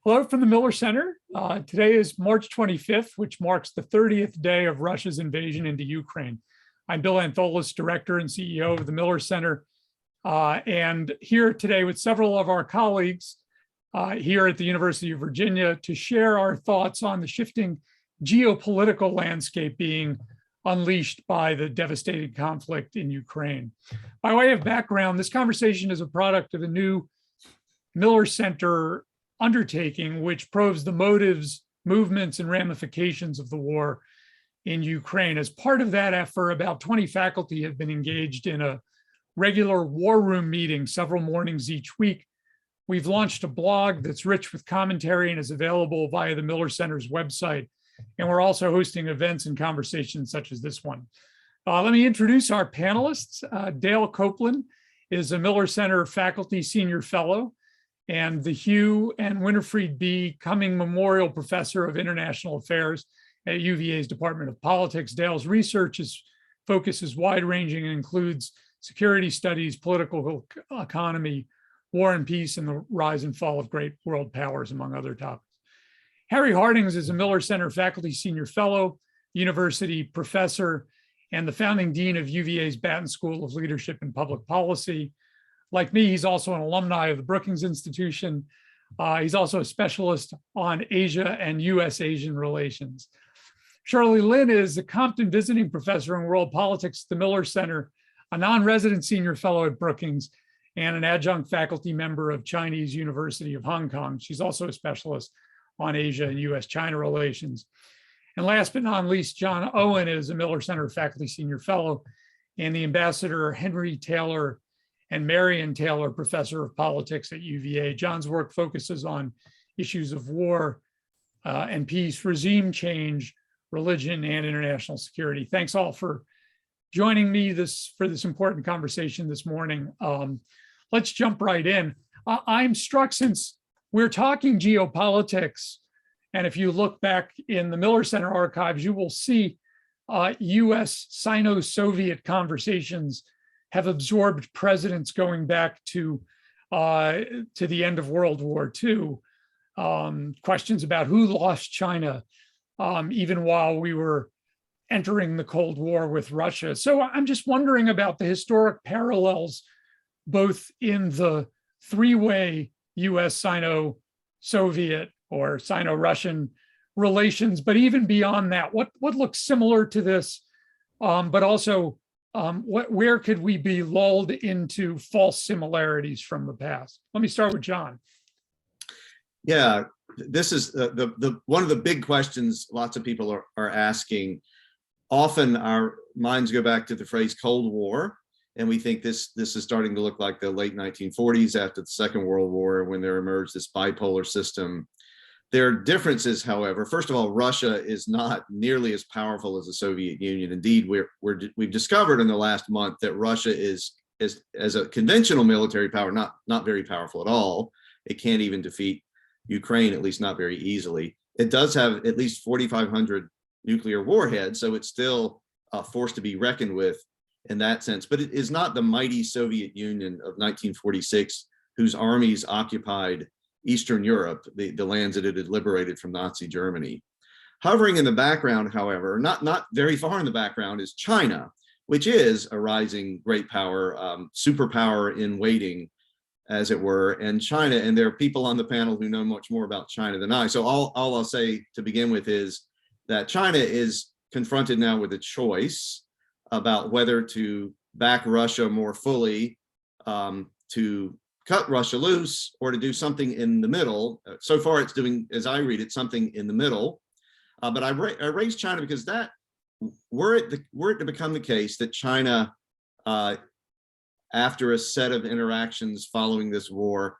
Hello from the Miller Center. Today is March 25th, which marks the 30th day of Russia's invasion into Ukraine. I'm Bill Antholis, Director and CEO of the Miller Center, and here today with several of our colleagues here at the University of Virginia to share our thoughts on the shifting geopolitical landscape being unleashed by the devastating conflict in Ukraine. By way of background, this conversation is a product of a new Miller Center undertaking, which probes the motives, movements, and ramifications of the war in Ukraine. As part of that effort, about 20 faculty have been engaged in a regular war room meeting several mornings each week. We've launched a blog that's rich with commentary and is available via the Miller Center's website. And we're also hosting events and conversations such as this one. Let me introduce our panelists. Dale Copeland is a Miller Center faculty senior fellow and the Hugh and Winifred B. Cumming Memorial Professor of International Affairs at UVA's Department of Politics. Dale's research focus is wide-ranging and includes security studies, political economy, war and peace, and the rise and fall of great world powers, among other topics. Harry Hardings is a Miller Center faculty senior fellow, university professor, and the founding dean of UVA's Batten School of Leadership and Public Policy. Like me, he's also an alumni of the Brookings Institution. He's also a specialist on Asia and US-Asian relations. Shirley Lin is a Compton visiting professor in world politics at the Miller Center, a non-resident senior fellow at Brookings, and an adjunct faculty member of Chinese University of Hong Kong. She's also a specialist on Asia and US-China relations. And last but not least, John Owen is a Miller Center faculty senior fellow and the Ambassador Henry Taylor and Marion Taylor Professor of Politics at UVA. John's work focuses on issues of war and peace, regime change, religion, and international security. Thanks all for joining me for this important conversation this morning. Let's jump right in. I'm struck, since we're talking geopolitics, and if you look back in the Miller Center archives, you will see US Sino-Soviet conversations have absorbed presidents going back to the end of World War II. Questions about who lost China, even while we were entering the Cold War with Russia. So I'm just wondering about the historic parallels, both in the three-way US Sino-Soviet or Sino-Russian relations, but even beyond that, what looks similar to this, but also where could we be lulled into false similarities from the past? Let me start with John. Yeah, this is the one of the big questions lots of people are asking. Often our minds go back to the phrase Cold War, and we think this is starting to look like the late 1940s after the Second World War, when there emerged this bipolar system. There are differences, however. First of all, Russia is not nearly as powerful as the Soviet Union. Indeed, we've discovered in the last month that Russia is as a conventional military power, not very powerful at all. It can't even defeat Ukraine, at least not very easily. It does have at least 4,500 nuclear warheads, so it's still a force to be reckoned with in that sense. But it is not the mighty Soviet Union of 1946, whose armies occupied Eastern Europe, the lands that it had liberated from Nazi Germany. Hovering in the background, however, not very far in the background, is China, which is a rising great power, superpower in waiting, as it were. And China, and there are people on the panel who know much more about China than I. So all I'll say to begin with is that China is confronted now with a choice about whether to back Russia more fully, to cut Russia loose, or to do something in the middle. So far, it's doing, as I read it, something in the middle. But I raise China because that, were it to become the case that China, after a set of interactions following this war,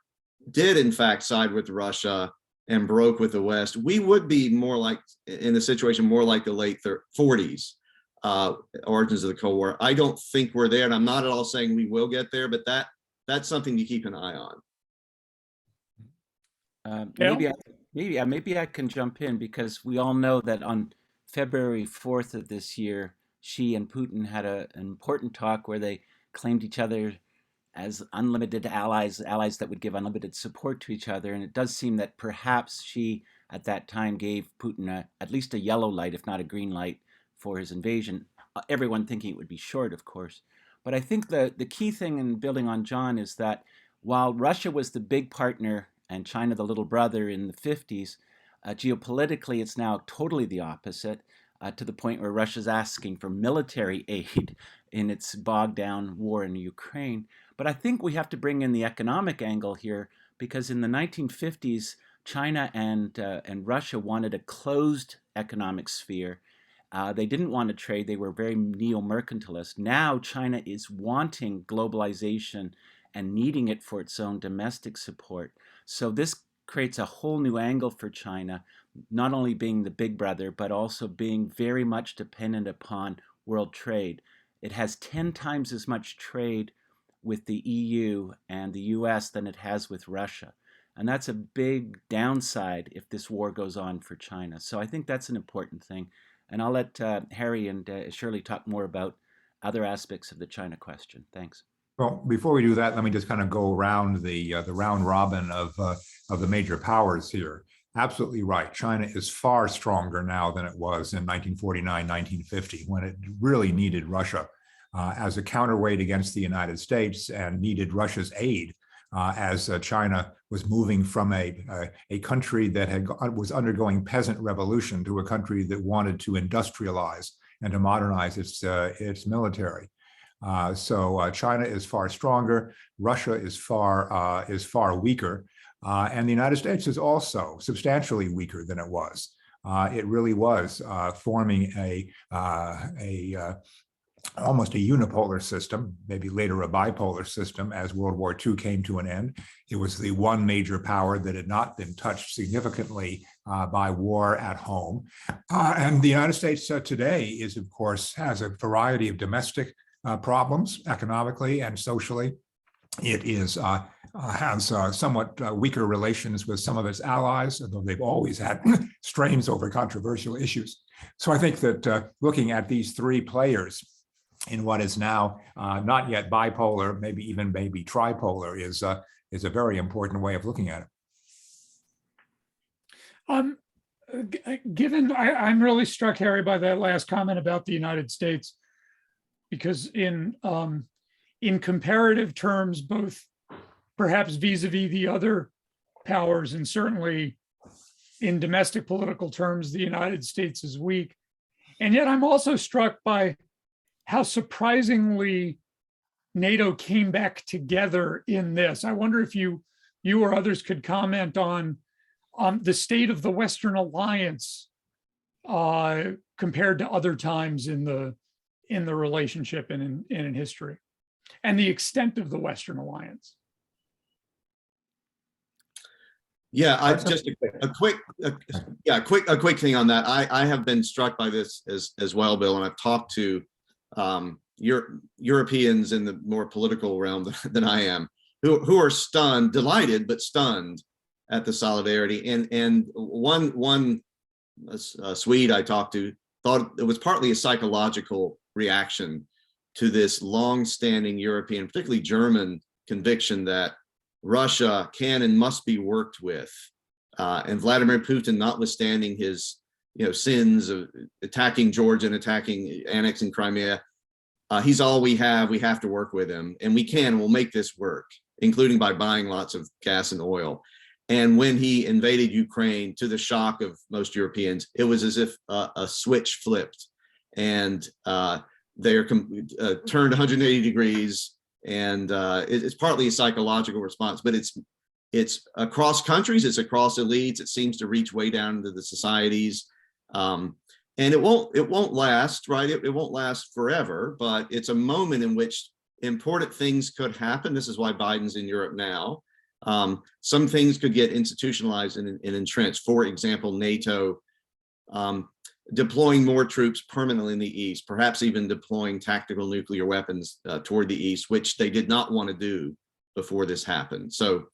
did in fact side with Russia and broke with the West, we would be more like, in a situation more like the late 40s, origins of the Cold War. I don't think we're there, and I'm not at all saying we will get there, but that's something to keep an eye on. Maybe I can jump in, because we all know that on February 4th of this year, Xi and Putin had an important talk where they claimed each other as unlimited allies, allies that would give unlimited support to each other. And it does seem that perhaps she, at that time, gave Putin at least a yellow light, if not a green light, for his invasion. Everyone thinking it would be short, of course. But I think the key thing in building on John is that while Russia was the big partner and China the little brother in the 50s, geopolitically it's now totally the opposite, to the point where Russia's asking for military aid in its bogged down war in Ukraine. But I think we have to bring in the economic angle here, because in the 1950s, China and Russia wanted a closed economic sphere. They didn't want to trade. They were very neo-mercantilist. Now China is wanting globalization and needing it for its own domestic support. So this creates a whole new angle for China, not only being the big brother, but also being very much dependent upon world trade. It has 10 times as much trade with the EU and the US than it has with Russia. And that's a big downside if this war goes on for China. So I think that's an important thing. And I'll let Harry and Shirley talk more about other aspects of the China question. Thanks. Well, before we do that, let me just kind of go around the round robin of the major powers here. Absolutely right. China is far stronger now than it was in 1949, 1950, when it really needed Russia as a counterweight against the United States and needed Russia's aid as China was moving from a country that was undergoing peasant revolution to a country that wanted to industrialize and to modernize its military. So China is far stronger. Russia is far weaker, and the United States is also substantially weaker than it was. It really was forming almost a unipolar system, maybe later a bipolar system, as World War II came to an end. It was the one major power that had not been touched significantly by war at home. And the United States today is, of course, has a variety of domestic problems economically and socially. It has somewhat weaker relations with some of its allies, although they've always had strains over controversial issues. So I think that looking at these three players in what is now not yet bipolar, maybe tripolar, is a very important way of looking at it. I'm really struck, Harry, by that last comment about the United States, because in comparative terms, both perhaps vis-a-vis the other powers, and certainly in domestic political terms, the United States is weak. And yet I'm also struck by how surprisingly NATO came back together in this. I wonder if you or others could comment on the state of the Western alliance compared to other times in the relationship and in history, and the extent of the Western alliance. Yeah, I just a quick thing on that. I have been struck by this as well, Bill, and I've talked to Europeans in the more political realm than I am, who are stunned, delighted, but stunned at the solidarity. And one Swede I talked to thought it was partly a psychological reaction to this long-standing European, particularly German, conviction that Russia can and must be worked with, and Vladimir Putin, notwithstanding his sins of attacking Georgia and annexing Crimea, he's all we have. We have to work with him, and we can. We'll make this work, including by buying lots of gas and oil. And when he invaded Ukraine, to the shock of most Europeans, it was as if a switch flipped, and they're turned 180 degrees. And it's partly a psychological response, but it's across countries, it's across elites. It seems to reach way down into the societies, and it won't last, right? It won't last forever, but it's a moment in which important things could happen. This is why Biden's in Europe now. Some things could get institutionalized and entrenched. For example, NATO deploying more troops permanently in the East, perhaps even deploying tactical nuclear weapons toward the East, which they did not want to do before this happened. So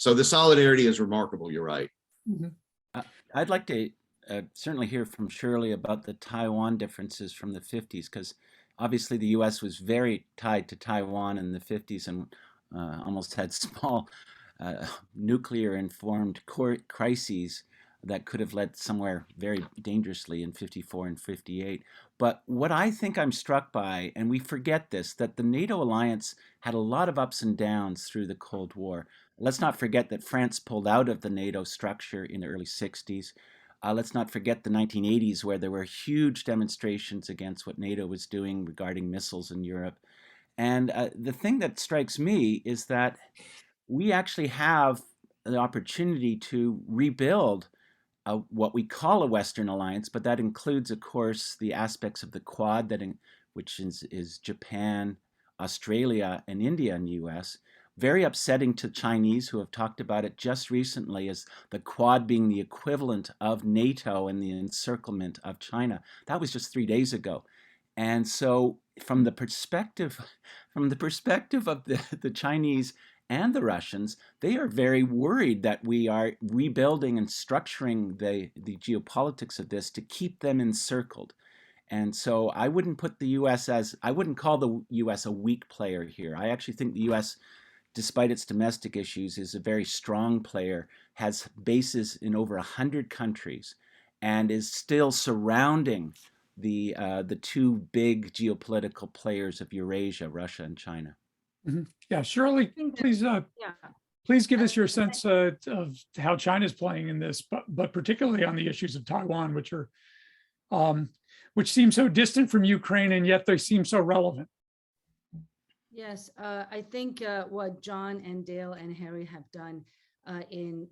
the solidarity is remarkable. You're right. Mm-hmm. I'd like to certainly hear from Shirley about the Taiwan differences from the 50s, because obviously the U.S. was very tied to Taiwan in the 50s, and almost had small nuclear-informed crises that could have led somewhere very dangerously in 54 and 58. But what I think I'm struck by, and we forget this, that the NATO alliance had a lot of ups and downs through the Cold War. Let's not forget that France pulled out of the NATO structure in the early 60s. Let's not forget the 1980s, where there were huge demonstrations against what NATO was doing regarding missiles in Europe. And the thing that strikes me is that we actually have the opportunity to rebuild what we call a Western alliance, but that includes, of course, the aspects of the Quad, which is Japan, Australia, and India and US. Very upsetting to Chinese, who have talked about it just recently as the Quad being the equivalent of NATO and the encirclement of China. That was just 3 days ago. And so from the perspective of the Chinese and the Russians, they are very worried that we are rebuilding and structuring the geopolitics of this to keep them encircled. And so I wouldn't call the US a weak player here. I actually think the US, despite its domestic issues, is a very strong player, has bases in over 100 countries, and is still surrounding the two big geopolitical players of Eurasia, Russia and China. Yeah, Shirley, please, Yeah. please give us your sense of how China's playing in this, but particularly on the issues of Taiwan, which seem so distant from Ukraine, and yet they seem so relevant. Yes, I think what John and Dale and Harry have done in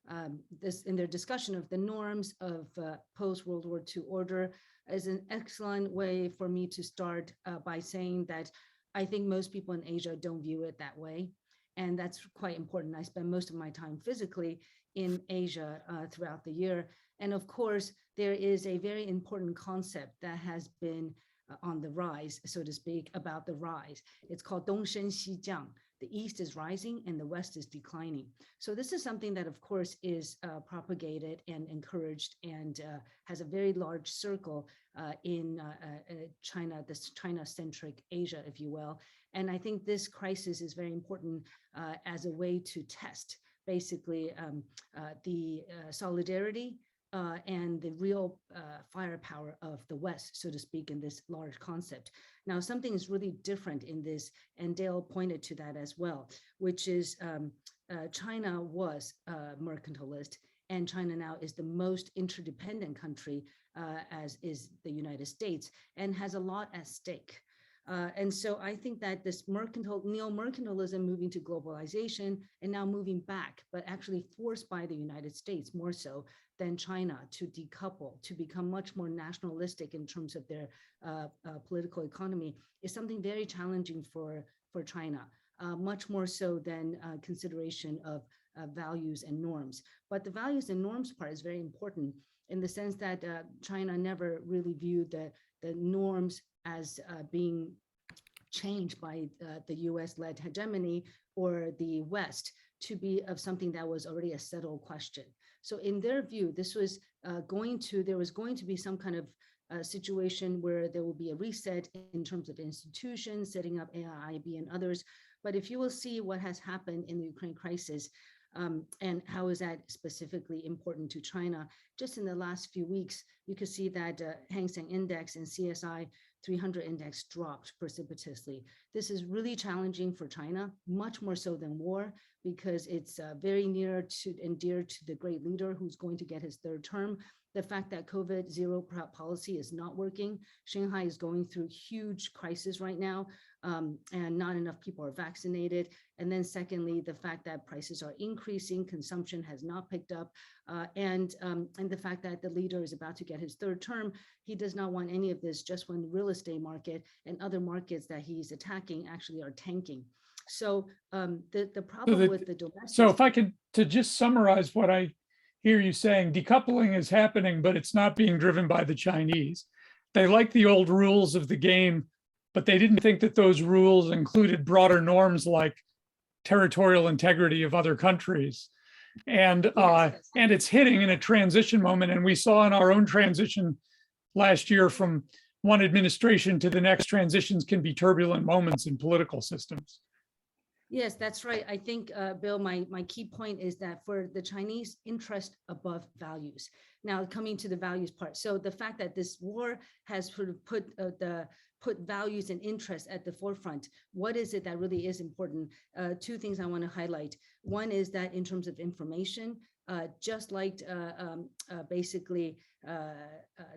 their discussion of the norms of post-World War II order is an excellent way for me to start by saying that I think most people in Asia don't view it that way. And that's quite important. I spend most of my time physically in Asia throughout the year. And of course, there is a very important concept that has been on the rise, so to speak, about the rise. It's called Dongshen Xijiang. The East is rising and the West is declining. So this is something that, of course, is propagated and encouraged and has a very large circle in China, this China-centric Asia, if you will. And I think this crisis is very important as a way to test, basically, the solidarity and the real firepower of the West, so to speak, in this large concept. Now, something is really different in this, and Dale pointed to that as well, which is China was mercantilist, and China now is the most interdependent country, as is the United States, and has a lot at stake. And so I think that this neo-mercantilism moving to globalization and now moving back, but actually forced by the United States more so than China to decouple, to become much more nationalistic in terms of their political economy, is something very challenging for China, much more so than consideration of values and norms. But the values and norms part is very important in the sense that China never really viewed the norms as being changed by the US-led hegemony or the West to be of something that was already a settled question. So in their view, this was there was going to be some kind of situation where there will be a reset in terms of institutions, setting up AIIB and others. But if you will see what has happened in the Ukraine crisis, and how is that specifically important to China? Just in the last few weeks, you could see that Hang Seng Index and CSI 300 index dropped precipitously. This is really challenging for China, much more so than war, because it's very near to and dear to the great leader who's going to get his third term. The fact that COVID zero policy is not working. Shanghai is going through huge crisis right now, and not enough people are vaccinated. And then secondly, the fact that prices are increasing, consumption has not picked up, and the fact that the leader is about to get his third term. He does not want any of this just when the real estate market and other markets that he's attacking actually are tanking. So the problem with the domestic. So if I could to just summarize what I hear you saying, decoupling is happening, but it's not being driven by the Chinese. They like the old rules of the game, but they didn't think that those rules included broader norms like territorial integrity of other countries. And and it's hitting in a transition moment. And we saw in our own transition last year from one administration to the next, transitions can be turbulent moments in political systems. Yes, that's right. I think, Bill, my key point is that for the Chinese, interest above values. Now, coming to the values part. So the fact that this war has sort of put values and interests at the forefront. What is it that really is important? Two things I want to highlight. One is that in terms of information, just like basically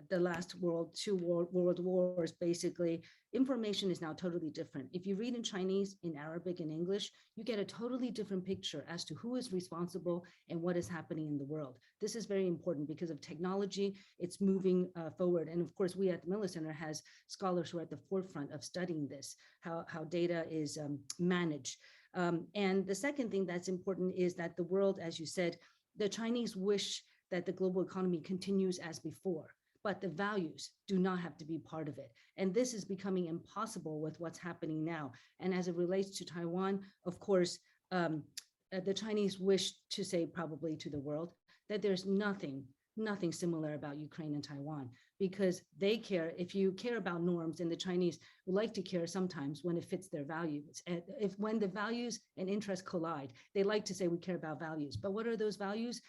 the last two world wars, basically, information is now totally different. If you read in Chinese, in Arabic, and English, you get a totally different picture as to who is responsible and what is happening in the world. This is very important because of technology. It's moving forward. And of course, we at the Miller Center has scholars who are at the forefront of studying this, how data is managed. And the second thing that's important is that the world, as you said, the Chinese wish that the global economy continues as before, but the values do not have to be part of it. And this is becoming impossible with what's happening now. And as it relates to Taiwan, of course, the Chinese wish to say probably to the world that there's nothing similar about Ukraine and Taiwan, because they care. If you care about norms, and the Chinese would like to care sometimes when it fits their values. And when the values and interests collide, they like to say we care about values. But what are those values?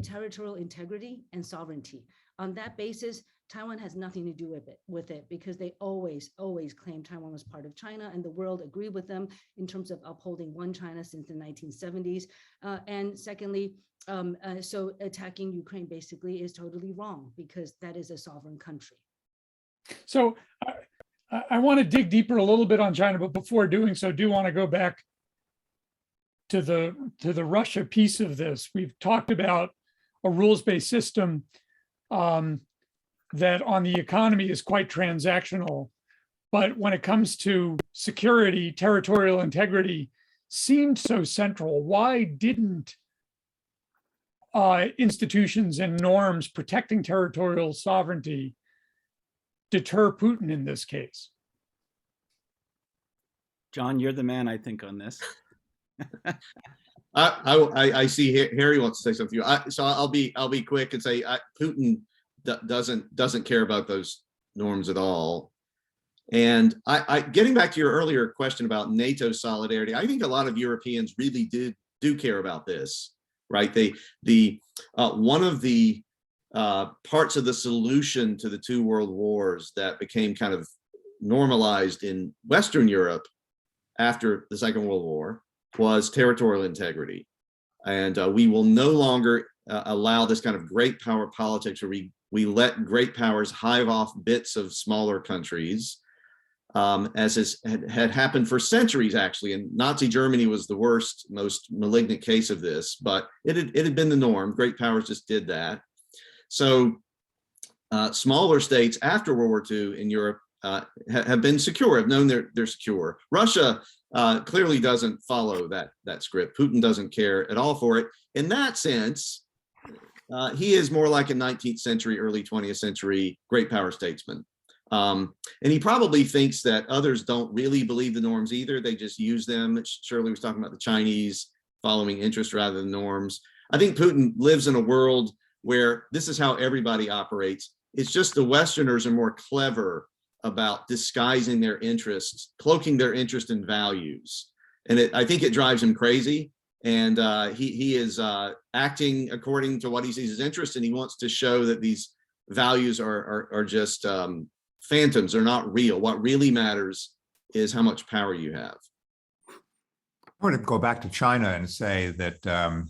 Territorial integrity and sovereignty. On that basis, Taiwan has nothing to do with it because they always claimed Taiwan was part of China, and the world agreed with them in terms of upholding one China since the 1970s. And secondly, so attacking Ukraine basically is totally wrong because that is a sovereign country. So I want to dig deeper a little bit on China, but before doing so, I do want to go back to the Russia piece of this. We've talked about a rules-based system that on the economy is quite transactional, but when it comes to security, territorial integrity seemed so central. Why didn't institutions and norms protecting territorial sovereignty deter Putin in this case? John, you're the man, I think, on this. I see Harry wants to say something. So I'll be quick and say Putin doesn't care about those norms at all. And I getting back to your earlier question about NATO solidarity, I think a lot of Europeans really do care about this, right? One of the parts of the solution to the two world wars that became kind of normalized in Western Europe after the Second World War was territorial integrity. And we will no longer allow this kind of great power politics where we let great powers hive off bits of smaller countries, as had happened for centuries, actually. And Nazi Germany was the worst, most malignant case of this, but it had been the norm. Great powers just did that. So smaller states after World War II in Europe have been secure, have known they're secure. Russia clearly doesn't follow that script. Putin doesn't care at all for it. In that sense, he is more like a 19th century, early 20th century great power statesman. And he probably thinks that others don't really believe the norms either. They just use them. Shirley was talking about the Chinese following interest rather than norms. I think Putin lives in a world where this is how everybody operates. It's just the Westerners are more clever about disguising their interests, cloaking their interest in values. And I think it drives him crazy. And he is acting according to what he sees as interest, and he wants to show that these values are just phantoms. They're not real. What really matters is how much power you have. I want to go back to China and say that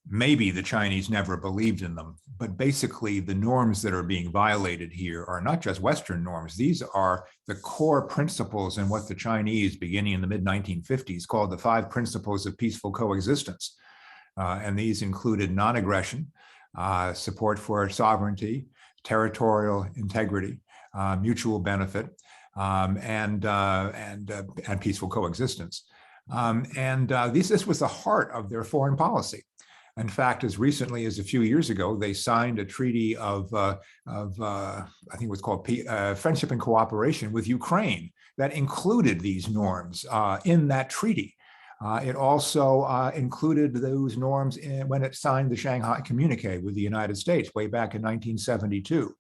maybe the Chinese never believed in them, but basically the norms that are being violated here are not just Western norms. These are the core principles in what the Chinese, beginning in the mid-1950s, called the 5 principles of peaceful coexistence. And these included non-aggression, support for sovereignty, territorial integrity, mutual benefit, and peaceful coexistence. This was the heart of their foreign policy. In fact, as recently as a few years ago, they signed a treaty of I think it was called Friendship and Cooperation with Ukraine that included these norms in that treaty. It also included those norms when it signed the Shanghai Communique with the United States way back in 1972.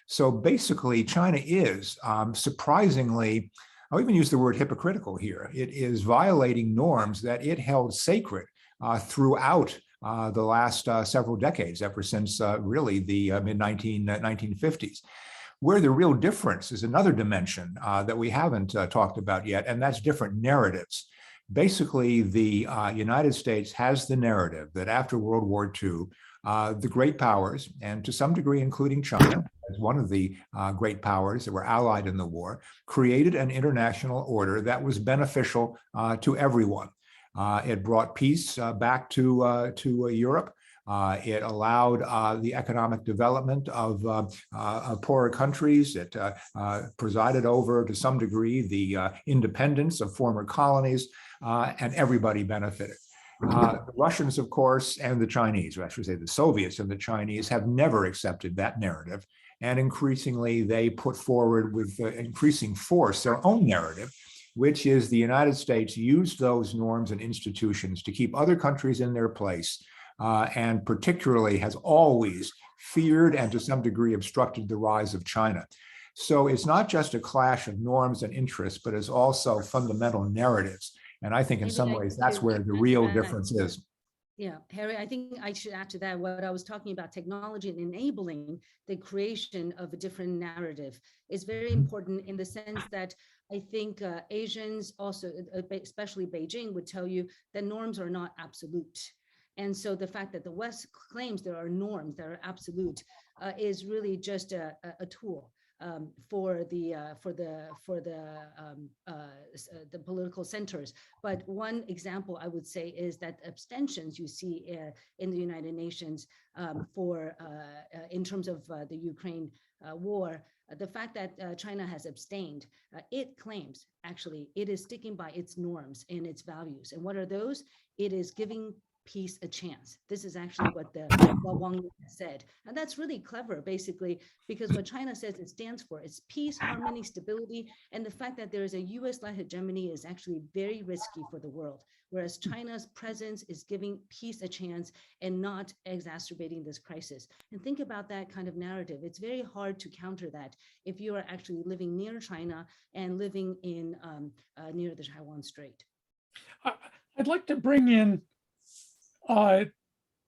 So basically, China is surprisingly I'll even use the word hypocritical here. It is violating norms that it held sacred throughout the last several decades, ever since really the mid-1950s. Where the real difference is another dimension that we haven't talked about yet, and that's different narratives. Basically, the United States has the narrative that after World War II, the great powers, and to some degree including China, as one of the great powers that were allied in the war, created an international order that was beneficial to everyone. It brought peace back to Europe. It allowed the economic development of poorer countries. It presided over, to some degree, the independence of former colonies, and everybody benefited. The Russians, of course, and the Chinese, or I should say the Soviets and the Chinese, have never accepted that narrative. And increasingly, they put forward with increasing force their own narrative, which is the United States used those norms and institutions to keep other countries in their place, and particularly has always feared and to some degree obstructed the rise of China. So it's not just a clash of norms and interests, but it's also fundamental narratives. And I think in some ways that's where the real difference is. Yeah, Harry, I think I should add to that what I was talking about, technology and enabling the creation of a different narrative is very important in the sense that I think Asians also, especially Beijing, would tell you that norms are not absolute. And so the fact that the West claims there are norms that are absolute is really just a tool for the political centers. But one example I would say is that abstentions you see in the United Nations in terms of the Ukraine war. The fact that China has abstained, it claims actually it is sticking by its norms and its values. And what are those? It is giving peace a chance. This is actually what Wang Yi said. And that's really clever, basically, because what China says it stands for is peace, harmony, stability. And the fact that there is a US-led hegemony is actually very risky for the world, whereas China's presence is giving peace a chance and not exacerbating this crisis. And think about that kind of narrative. It's very hard to counter that if you are actually living near China and living in near the Taiwan Strait. I'd like to bring in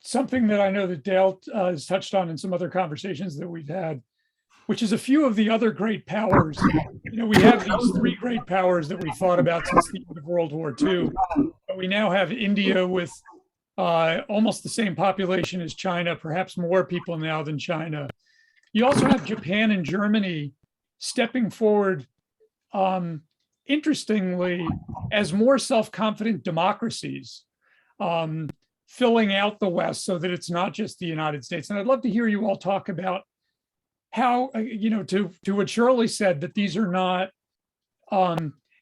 something that I know that Dale has touched on in some other conversations that we've had, which is a few of the other great powers. You know, we have these three great powers that we fought about since the end of World War II, but we now have India with almost the same population as China, perhaps more people now than China. You also have Japan and Germany stepping forward, interestingly, as more self-confident democracies, filling out the West so that it's not just the United States. And I'd love to hear you all talk about how, you know, to what Shirley said, that these are not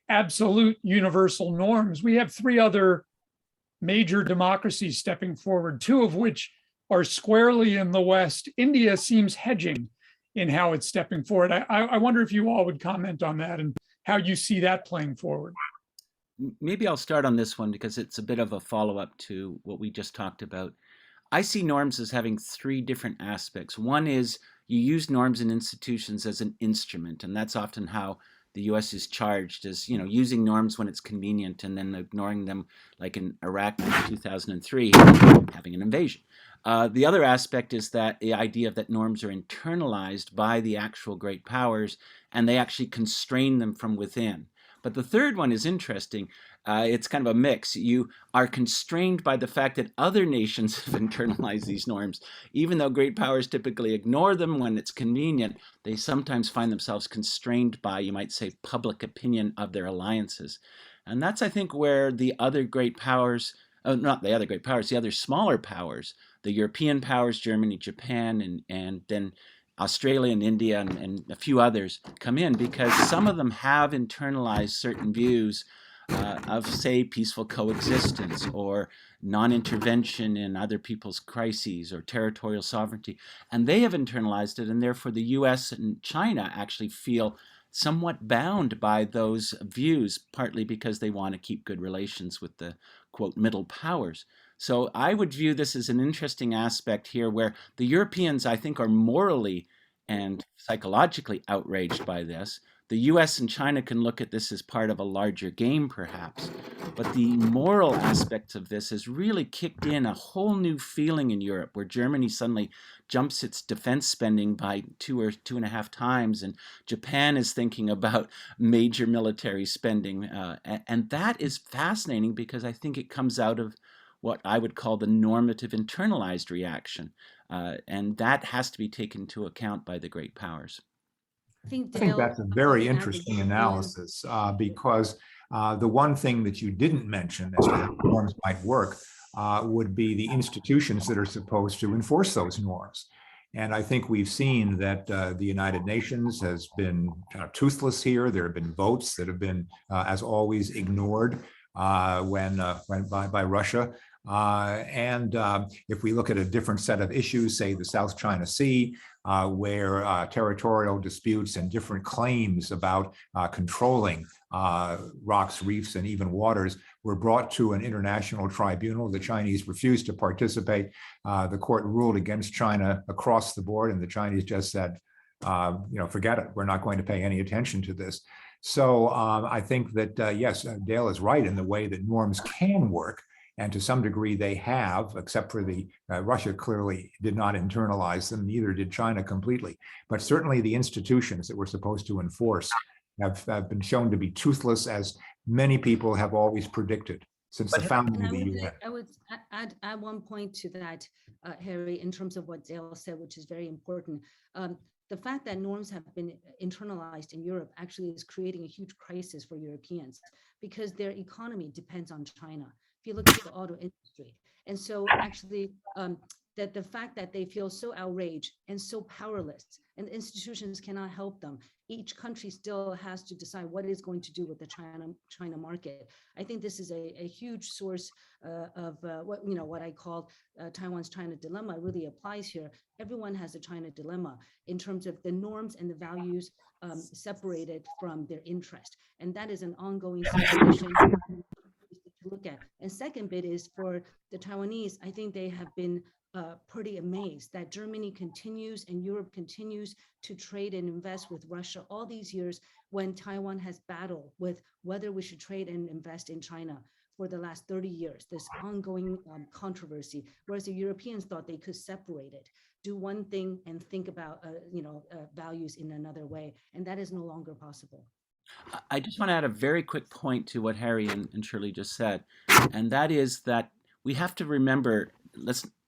absolute universal norms. We have three other major democracies stepping forward, two of which are squarely in the West. India seems hedging in how it's stepping forward. I wonder if you all would comment on that and how you see that playing forward. Maybe I'll start on this one because it's a bit of a follow-up to what we just talked about. I see norms as having three different aspects. One is you use norms and institutions as an instrument, and that's often how the U.S. is charged, as, you know, using norms when it's convenient and then ignoring them, like in Iraq in 2003, having an invasion. The other aspect is that the idea that norms are internalized by the actual great powers, and they actually constrain them from within. But the third one is interesting. It's kind of a mix. You are constrained by the fact that other nations have internalized these norms. Even though great powers typically ignore them when it's convenient, they sometimes find themselves constrained by, you might say, public opinion of their alliances. And that's, I think, where the other great powers, not the other great powers, the other smaller powers, the European powers, Germany, Japan, and then Australia and India and a few others come in, because some of them have internalized certain views of, say, peaceful coexistence or non-intervention in other people's crises or territorial sovereignty. And they have internalized it, and therefore the US and China actually feel somewhat bound by those views, partly because they want to keep good relations with the, quote, middle powers. So I would view this as an interesting aspect here, where the Europeans, I think, are morally and psychologically outraged by this. the US and China can look at this as part of a larger game, perhaps. But the moral aspects of this has really kicked in a whole new feeling in Europe, where Germany suddenly jumps its defense spending by 2 or 2.5 times, and Japan is thinking about major military spending. And that is fascinating, because I think it comes out of what I would call the normative internalized reaction. And that has to be taken into account by the great powers. I think, I think Dale, that's a I very would add the interesting European- analysis because the one thing that you didn't mention as to how norms might work would be the institutions that are supposed to enforce those norms. And I think we've seen that the United Nations has been kind of toothless here. There have been votes that have been, as always, ignored by Russia. If we look at a different set of issues, say the South China Sea, where territorial disputes and different claims about controlling rocks, reefs, and even waters were brought to an international tribunal. The Chinese refused to participate. The court ruled against China across the board, and the Chinese just said, forget it. We're not going to pay any attention to this. So I think that, yes, Dale is right in the way that norms can work. And to some degree they have, except for the Russia clearly did not internalize them, neither did China completely. But certainly the institutions that we're supposed to enforce have been shown to be toothless, as many people have always predicted since the founding of the UN. I would add one point to that, Harry, in terms of what Dale said, which is very important. The fact that norms have been internalized in Europe actually is creating a huge crisis for Europeans, because their economy depends on China. If you look at the auto industry. And so actually that the fact that they feel so outraged and so powerless, and institutions cannot help them. Each country still has to decide what it is going to do with the China market. I think this is a huge source of what I call Taiwan's China dilemma. It really applies here. Everyone has a China dilemma in terms of the norms and the values separated from their interest. And that is an ongoing situation to look at. And second bit is for the Taiwanese, I think they have been pretty amazed that Germany continues and Europe continues to trade and invest with Russia all these years, when Taiwan has battled with whether we should trade and invest in China for the last 30 years, this ongoing controversy, whereas the Europeans thought they could separate it, do one thing and think about values in another way, and that is no longer possible. I just want to add a very quick point to what Harry and Shirley just said, and that is that we have to remember,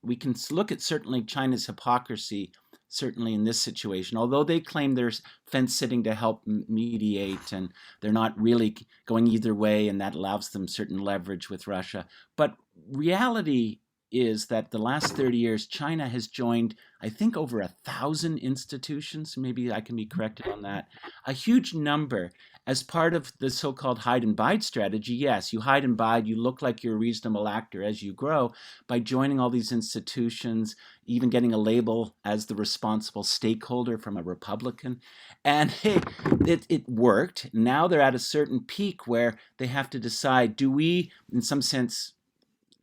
we can look at certainly China's hypocrisy, certainly in this situation, although they claim there's fence sitting to help mediate, and they're not really going either way, and that allows them certain leverage with Russia. But reality is that the last 30 years, China has joined, I think, over 1,000 institutions. Maybe I can be corrected on that. A huge number as part of the so-called hide and bide strategy. Yes, you hide and bide, you look like you're a reasonable actor as you grow by joining all these institutions, even getting a label as the responsible stakeholder from a Republican. And it worked. Now they're at a certain peak where they have to decide, do we, in some sense,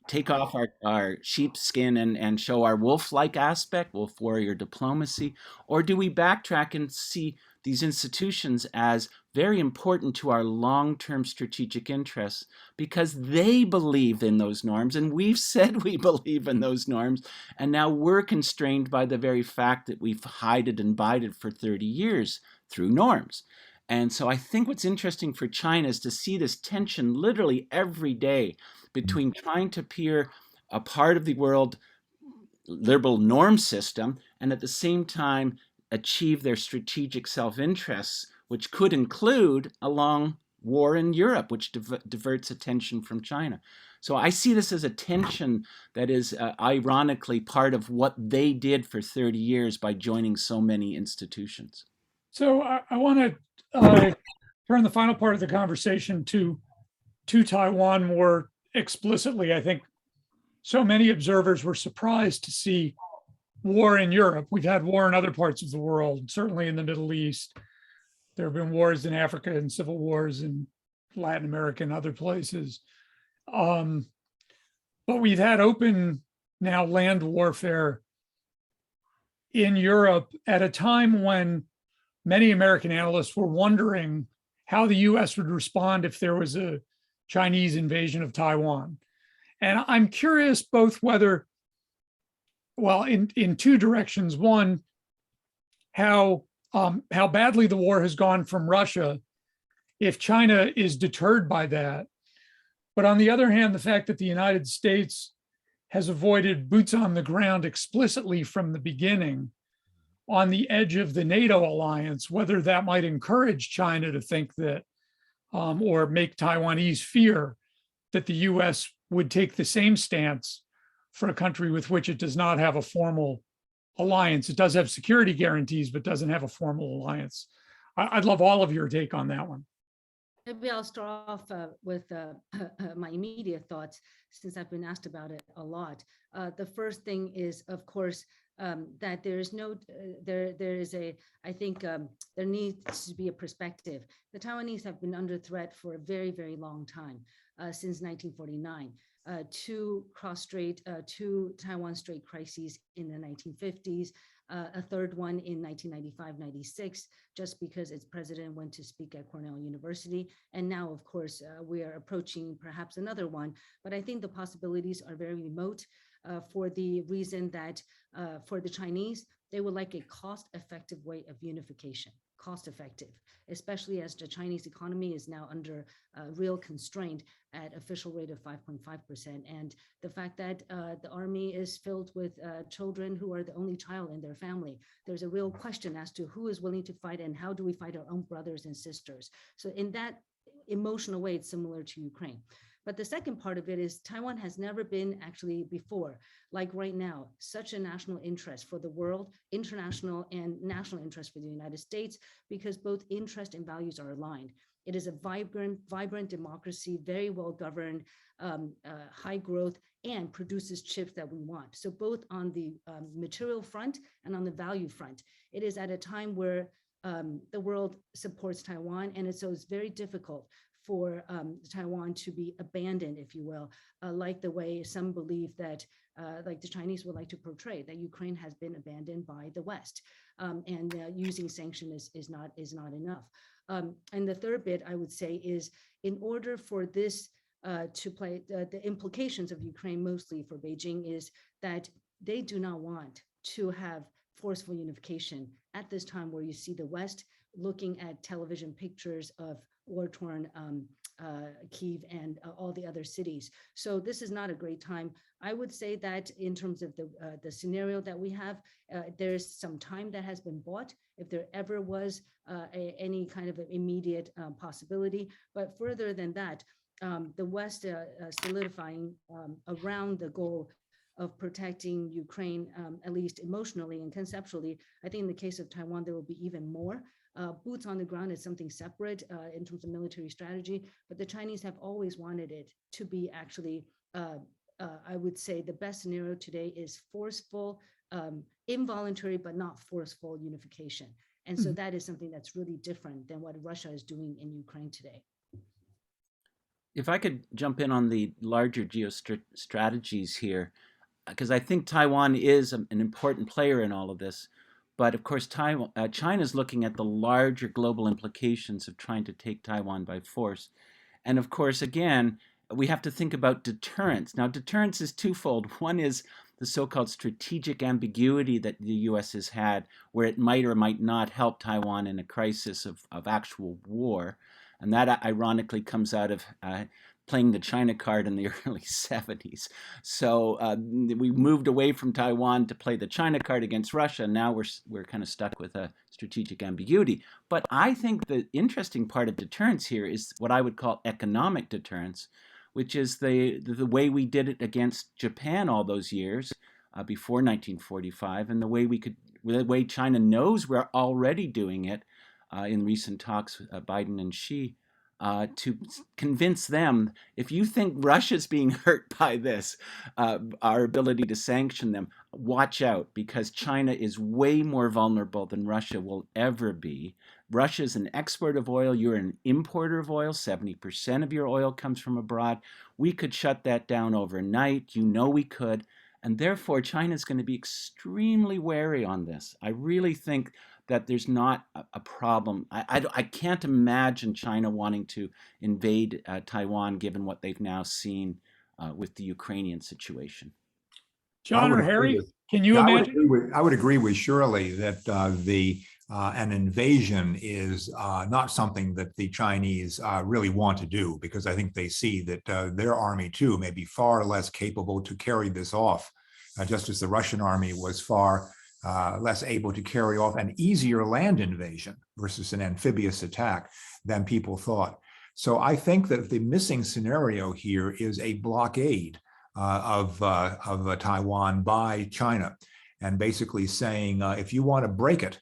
take off our sheepskin and show our wolf-like aspect, wolf warrior diplomacy, or do we backtrack and see these institutions as very important to our long-term strategic interests because they believe in those norms, and we've said we believe in those norms, and now we're constrained by the very fact that we've hided and bided for 30 years through norms. And so I think what's interesting for China is to see this tension literally every day between trying to appear a part of the world liberal norm system and at the same time achieve their strategic self-interests, which could include a long war in Europe, which diverts attention from China. So I see this as a tension that is ironically part of what they did for 30 years by joining so many institutions. So I want to turn the final part of the conversation to Taiwan more explicitly. I think so many observers were surprised to see war in Europe. We've had war in other parts of the world, certainly in the Middle East. There have been wars in Africa and civil wars in Latin America and other places. But we've had open now land warfare in Europe at a time when many American analysts were wondering how the US would respond if there was a Chinese invasion of Taiwan. And I'm curious both whether, well, in two directions. One, how badly the war has gone from Russia, if China is deterred by that. But on the other hand, the fact that the United States has avoided boots on the ground explicitly from the beginning on the edge of the NATO alliance, whether that might encourage China to think that, or make Taiwanese fear that the US would take the same stance for a country with which it does not have a formal alliance. It does have security guarantees, but doesn't have a formal alliance. I'd love all of your take on that one. Maybe I'll start off with my immediate thoughts, since I've been asked about it a lot. The first thing is, of course, that there is no, there is a, I think there needs to be a perspective. The Taiwanese have been under threat for a very, very long time, since 1949. Two Taiwan Strait crises in the 1950s, a third one in 1995-96, just because its president went to speak at Cornell University. And now, of course, we are approaching perhaps another one. But I think the possibilities are very remote for the reason that for the Chinese, they would like a cost-effective way of unification, cost-effective, especially as the Chinese economy is now under real constraint at official rate of 5.5%. And the fact that the army is filled with children who are the only child in their family, there's a real question as to who is willing to fight and how do we fight our own brothers and sisters. So in that emotional way, it's similar to Ukraine. But the second part of it is Taiwan has never been actually before, like right now, such a national interest for the world, international and national interest for the United States, because both interest and values are aligned. It is a vibrant democracy, very well governed, high growth, and produces chips that we want. So both on the material front and on the value front, it is at a time where the world supports Taiwan, and so it's very difficult for Taiwan to be abandoned, if you will, like the way some believe that, like the Chinese would like to portray, that Ukraine has been abandoned by the West, and using sanction is not enough. And the third bit I would say is, in order for this to play, the implications of Ukraine mostly for Beijing is that they do not want to have forceful unification at this time where you see the West looking at television pictures of war-torn Kyiv and all the other cities. So this is not a great time. I would say that in terms of the scenario that we have, there's some time that has been bought if there ever was any kind of an immediate possibility. But further than that, the West solidifying around the goal of protecting Ukraine, at least emotionally and conceptually. I think in the case of Taiwan, there will be even more. Boots on the ground is something separate in terms of military strategy, but the Chinese have always wanted it to be actually, I would say the best scenario today is forceful, involuntary, but not forceful unification. And so that is something that's really different than what Russia is doing in Ukraine today. If I could jump in on the larger geostrategies here, because I think Taiwan is an important player in all of this. But of course, China is looking at the larger global implications of trying to take Taiwan by force. And of course, again, we have to think about deterrence. Now, deterrence is twofold. One is the so-called strategic ambiguity that the U.S. has had, where it might or might not help Taiwan in a crisis of actual war. And that ironically comes out of playing the China card in the early 70s. So we moved away from Taiwan to play the China card against Russia. Now we're kind of stuck with a strategic ambiguity. But I think the interesting part of deterrence here is what I would call economic deterrence, which is the way we did it against Japan all those years before 1945, and the way China knows we're already doing it in recent talks, Biden and Xi, to convince them, if you think Russia's being hurt by this, our ability to sanction them, watch out, because China is way more vulnerable than Russia will ever be. Russia's an exporter of oil, you're an importer of oil, 70% of your oil comes from abroad. We could shut that down overnight, you know we could, and therefore China's going to be extremely wary on this. I really think that there's not a problem. I can't imagine China wanting to invade Taiwan, given what they've now seen with the Ukrainian situation. John or Harry, can you Yeah, imagine? I would agree with Shirley that an invasion is not something that the Chinese really want to do, because I think they see that their army too may be far less capable to carry this off, just as the Russian army was far less able to carry off an easier land invasion versus an amphibious attack than people thought. So I think that the missing scenario here is a blockade of Taiwan by China, and basically saying, if you want to break it,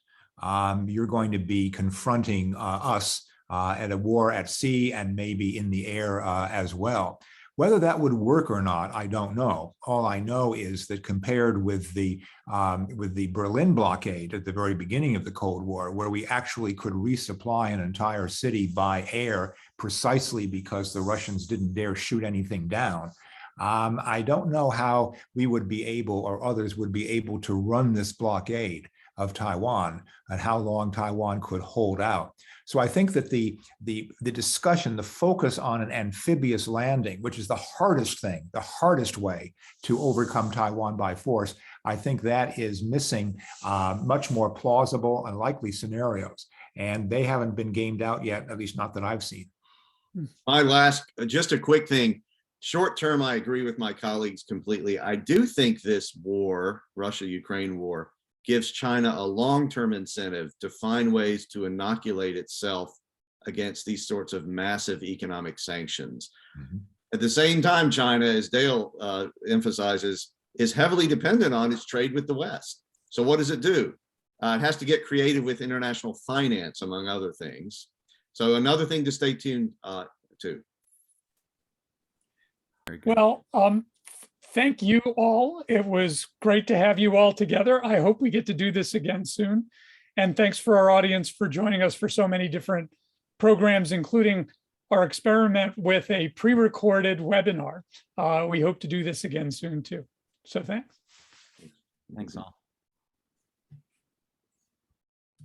you're going to be confronting us at a war at sea and maybe in the air as well. Whether that would work or not, I don't know. All I know is that compared with the Berlin blockade at the very beginning of the Cold War, where we actually could resupply an entire city by air precisely because the Russians didn't dare shoot anything down, I don't know how we would be able, or others would be able, to run this blockade of Taiwan and how long Taiwan could hold out. So I think that the discussion, the focus on an amphibious landing, which is the hardest thing, the hardest way to overcome Taiwan by force, I think that is missing much more plausible and likely scenarios. And they haven't been gamed out yet, at least not that I've seen. My last, just a quick thing. Short term, I agree with my colleagues completely. I do think this war, Russia-Ukraine war, gives China a long-term incentive to find ways to inoculate itself against these sorts of massive economic sanctions. Mm-hmm. At the same time, China, as Dale emphasizes, is heavily dependent on its trade with the West. So what does it do? It has to get creative with international finance, among other things. So another thing to stay tuned to. Well, thank you all. It was great to have you all together. I hope we get to do this again soon. And thanks for our audience for joining us for so many different programs, including our experiment with a pre-recorded webinar. We hope to do this again soon too. So thanks. Thanks all.